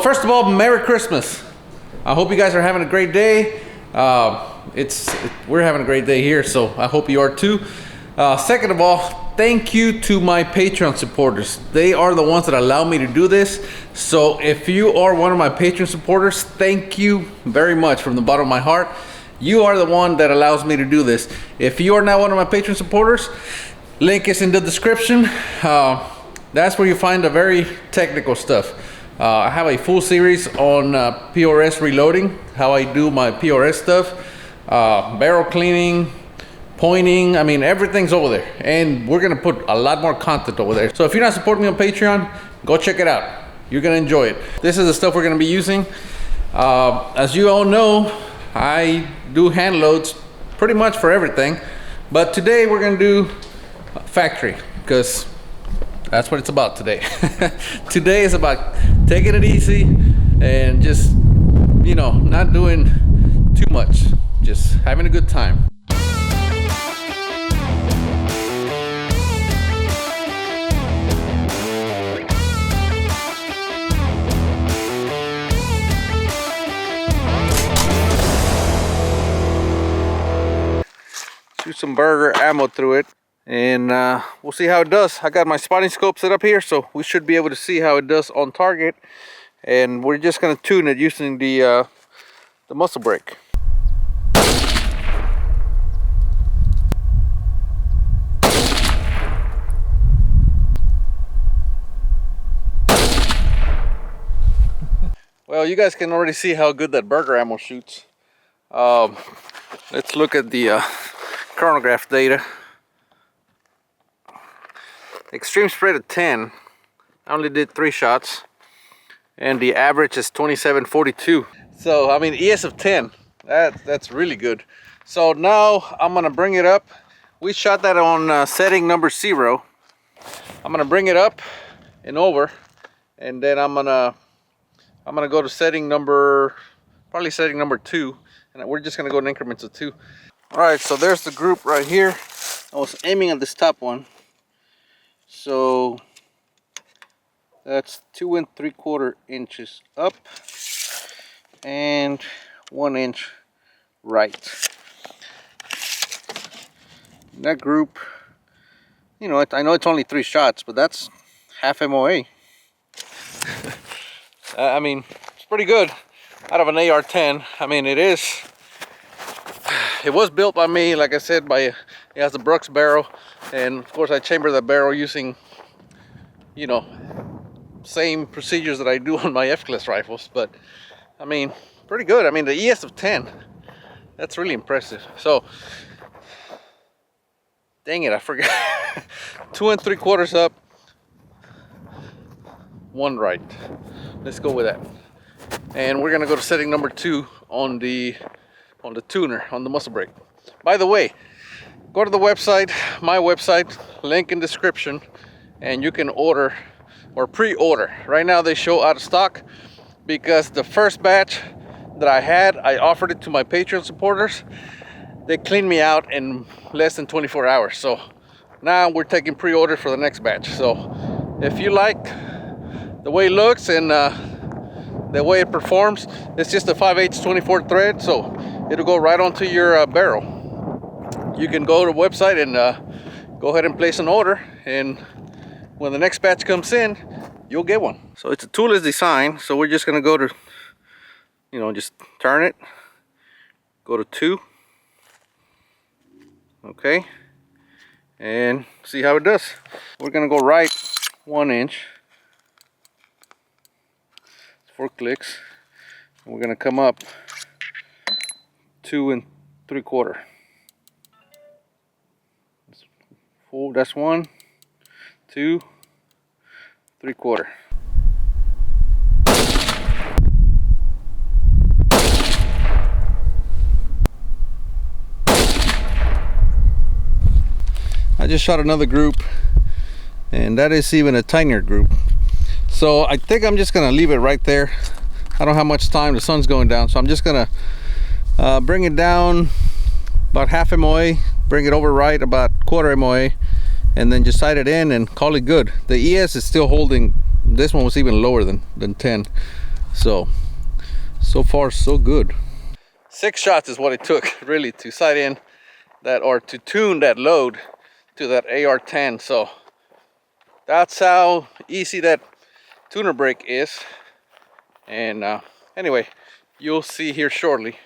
First of all, Merry Christmas. I hope you guys are having a great day. We're having a great day here, so I hope you are too. Second of all, thank you to my Patreon supporters. They are the ones that allow me to do this. So if you are one of my Patreon supporters, thank you very much from the bottom of my heart. You are the one that allows me to do this. If you are not one of my Patreon supporters, link is in the description. That's where you find the very technical stuff. I have a full series on PRS reloading, how I do my PRS stuff, barrel cleaning, pointing. I mean, everything's over there, and we're gonna put a lot more content over there. So if you're not supporting me on Patreon, go check it out. You're gonna enjoy it. This is the stuff we're gonna be using. As you all know, I do hand loads pretty much for everything, but today we're gonna do factory because that's what it's about today. Today is about taking it easy and just, you know, not doing too much, just having a good time. Shoot some burger ammo through it. And we'll see how it does. I got my spotting scope set up here, so we should be able to see how it does on target. And we're just gonna tune it using the muzzle brake. Well, you guys can already see how good that burger ammo shoots. Let's look at the chronograph data. Extreme spread of 10. I only did 3 shots, and the average is 27.42. So I mean, ES of 10. That's really good. So now I'm gonna bring it up. We shot that on setting number 0. I'm gonna bring it up and over, and then I'm gonna go to setting number, probably setting number 2, and we're just gonna go in increments of 2. All right, so there's the group right here. I was aiming at this top one. So that's 2 3/4 inches up and 1 inch right. That group, you know, I know it's only 3 shots, but that's half MOA. I mean, it's pretty good out of an AR-10. I mean, it was built by me, like I said, it has a Brooks barrel, and of course I chamber the barrel using, you know, same procedures that I do on my F-class rifles. But I mean, pretty good. I mean, the ES of 10, that's really impressive. So dang it, I forgot. 2 3/4 up, 1 right. Let's go with that. And we're gonna go to setting number 2 on the tuner, on the muzzle brake. By the way, go to the website, my website, link in description, and you can order or pre-order. Right now they show out of stock because the first batch that I had, I offered it to my Patreon supporters. They cleaned me out in less than 24 hours. So now we're taking pre-order for the next batch. So if you like the way it looks and the way it performs, it's just a 5/8 24 thread, so it'll go right onto your barrel. You can go to the website and go ahead and place an order, and when the next batch comes in, you'll get one. So it's a toolless design, so we're just gonna go to, you know, just turn it, go to 2, okay, and see how it does. We're gonna go right 1 inch, 4 clicks, and we're gonna come up 2 3/4. That's 1, 2, 3/4. I just shot another group, and that is even a tinier group. So I think I'm just gonna leave it right there. I don't have much time, the sun's going down, so I'm just gonna bring it down about half MOA, bring it over right about 1/4 MOA, and then just sight it in and call it good. The ES is still holding. This one was even lower than 10. So far so good. 6 shots is what it took really to sight in that, or to tune that load to that AR-10. So that's how easy that tuner brake is. And anyway, you'll see here shortly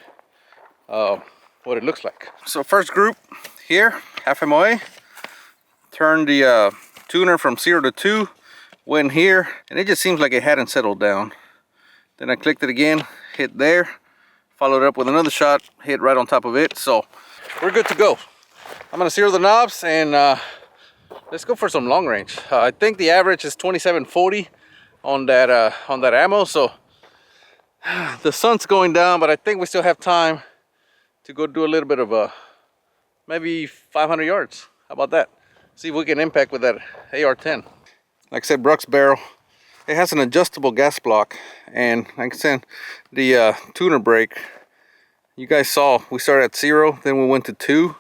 what it looks like. So first group here, half MOA, turn the tuner from 0 to 2, went here, and it just seems like it hadn't settled down. Then I clicked it again, hit there, followed it up with another shot, hit right on top of it. So we're good to go. I'm gonna zero the knobs and let's go for some long range. I think the average is 2740 on that ammo. So the sun's going down, but I think we still have time to go do a little bit of maybe 500 yards. How about that? See if we can impact with that AR-10. Like I said, Brooks barrel. It has an adjustable gas block, and like I said, the tuner brake, you guys saw we started at 0, then we went to 2,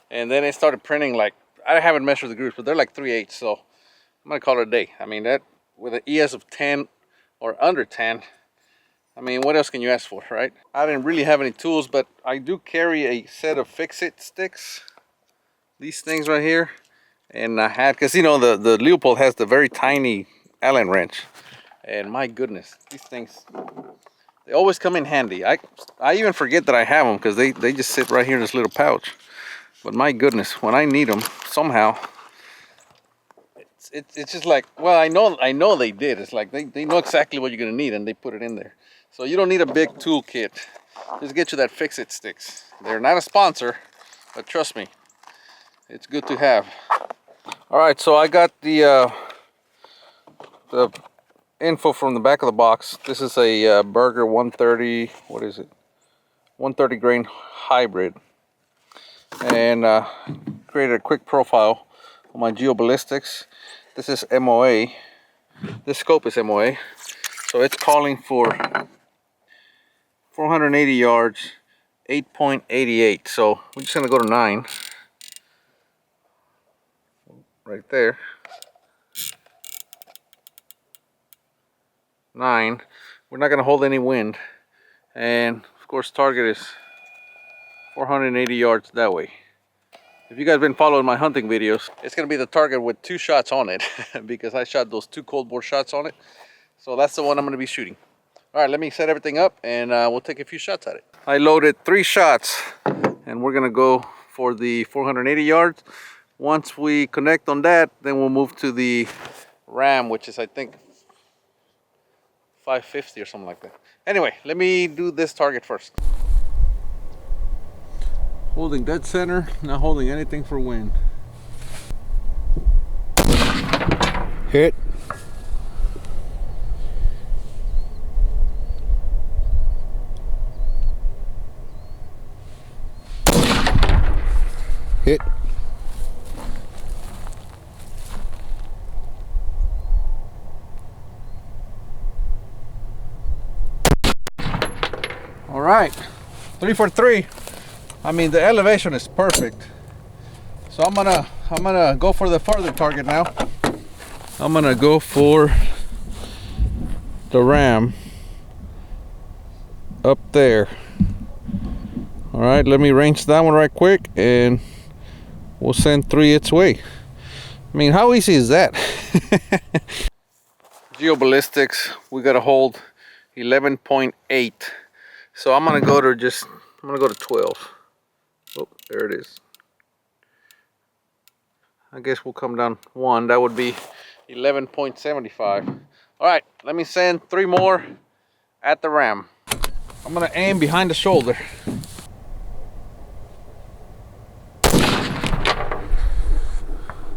and then it started printing like, I haven't measured the grooves, but they're like 3/8, so I'm gonna call it a day. I mean, that with an ES of 10 or under 10, I mean, what else can you ask for, right? I didn't really have any tools, but I do carry a set of fix-it sticks, these things right here, and I had, because you know the Leopold has the very tiny Allen wrench, and my goodness, these things, they always come in handy. I even forget that I have them because they just sit right here in this little pouch. But my goodness, when I need them somehow, it's just like, well, I know they did. It's like they know exactly what you're gonna need and they put it in there. So you don't need a big toolkit. Just get you that fix-it sticks. They're not a sponsor, but trust me, it's good to have. All right, so I got the info from the back of the box. This is a Berger 130, what is it? 130 grain hybrid. And created a quick profile on my geoballistics. This is MOA. This scope is MOA. So it's calling for 480 yards, 8.88. So we're just gonna go to 9. Right there. 9. We're not gonna hold any wind, and of course target is 480 yards that way. If you guys been following my hunting videos, it's gonna be the target with 2 shots on it because I shot those 2 cold bore shots on it. So that's the one I'm gonna be shooting. All right, let me set everything up and we'll take a few shots at it. I loaded 3 shots and we're gonna go for the 480 yards. Once we connect on that, then we'll move to the ram, which is I think 550 or something like that. Anyway, let me do this target first. Holding dead center, not holding anything for wind. Hit. Hit. All right, 3 for 3. I mean, the elevation is perfect. So I'm gonna go for the farther target now. I'm gonna go for the ram up there. All right, let me range that one right quick and we'll send 3 its way. I mean, how easy is that? Geoballistics, we gotta hold 11.8. So I'm gonna go to 12. Oh, there it is. I guess we'll come down 1. That would be 11.75. All right, let me send 3 more at the ram. I'm gonna aim behind the shoulder.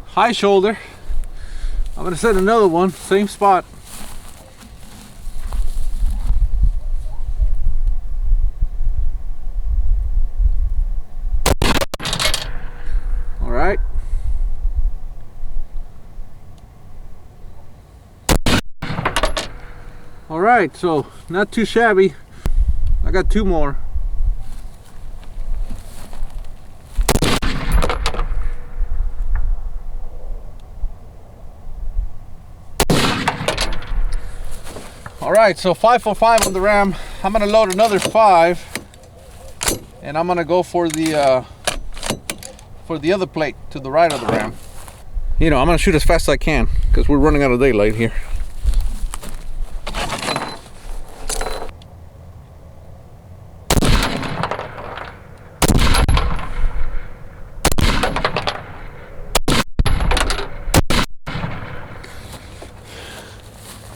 High shoulder. I'm gonna send another one, same spot. All right. All right, so not too shabby. I got 2 more. All right. right, so 5 for 5 on the ram. I'm gonna load another 5, and I'm gonna go for the other plate to the right of the ram. You know, I'm gonna shoot as fast as I can because we're running out of daylight here.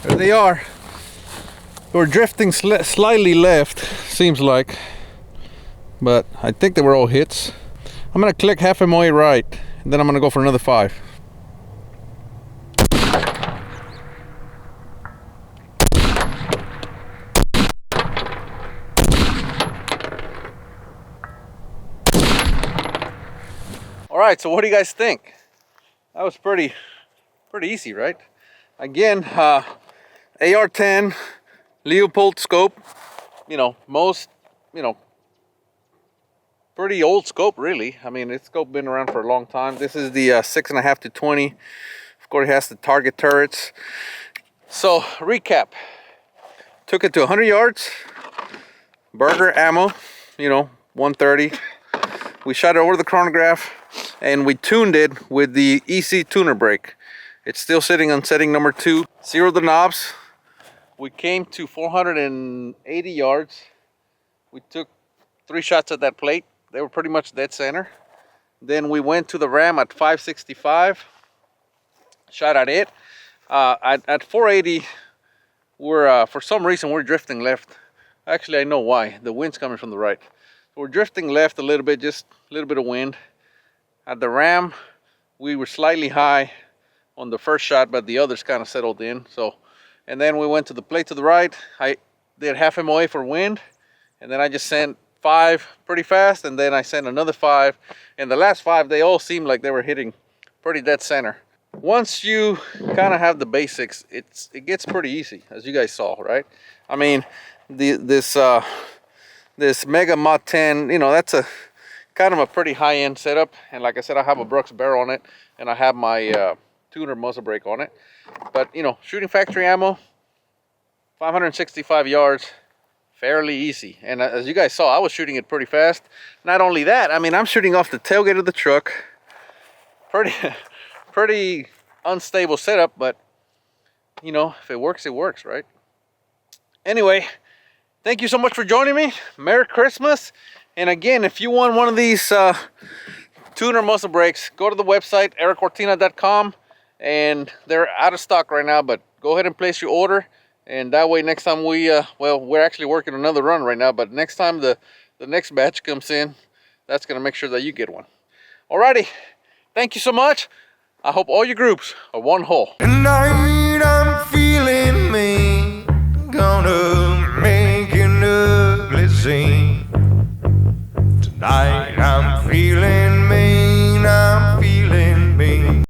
There they are. We're drifting slightly left, seems like, but I think they were all hits. I'm gonna click half MOA right, and then I'm gonna go for another 5. All right, so what do you guys think? That was pretty easy, right? Again, AR-10 Leopold scope, you know, pretty old scope, really. I mean, this scope been around for a long time. This is the 6.5 to 20. Of course, it has the target turrets. So, recap. Took it to 100 yards. Burger ammo, you know, 130. We shot it over the chronograph, and we tuned it with the EC tuner brake. It's still sitting on setting number 2. Zeroed the knobs. We came to 480 yards. We took 3 shots at that plate. They were pretty much dead center. Then we went to the ram at 565. Shot at it. At 480, we're for some reason we're drifting left. Actually, I know why. The wind's coming from the right. We're drifting left a little bit, just a little bit of wind. At the ram, we were slightly high on the first shot, but the others kind of settled in. So, and then we went to the plate to the right. I did half MOA for wind, and then I just sent 5 pretty fast, and then I sent another 5. And the last 5, they all seemed like they were hitting pretty dead center. Once you kind of have the basics, it gets pretty easy, as you guys saw, right? I mean, this Mega Mod 10, you know, that's a kind of a pretty high-end setup. And like I said, I have a Brooks barrel on it, and I have my tuner muzzle brake on it. But, you know, shooting factory ammo, 565 yards, fairly easy. And as you guys saw, I was shooting it pretty fast. Not only that, I mean, I'm shooting off the tailgate of the truck. Pretty unstable setup, but, you know, if it works, right? Anyway, thank you so much for joining me. Merry Christmas. And again, if you want one of these tuner muzzle brakes, go to the website, ericcortina.com. And they're out of stock right now, but go ahead and place your order. And that way, next time we're actually working another run right now, but next time the next batch comes in, that's going to make sure that you get one. Alrighty, thank you so much. I hope all your groups are one whole. Tonight I'm feeling mean, gonna make an ugly scene. Tonight I'm feeling mean.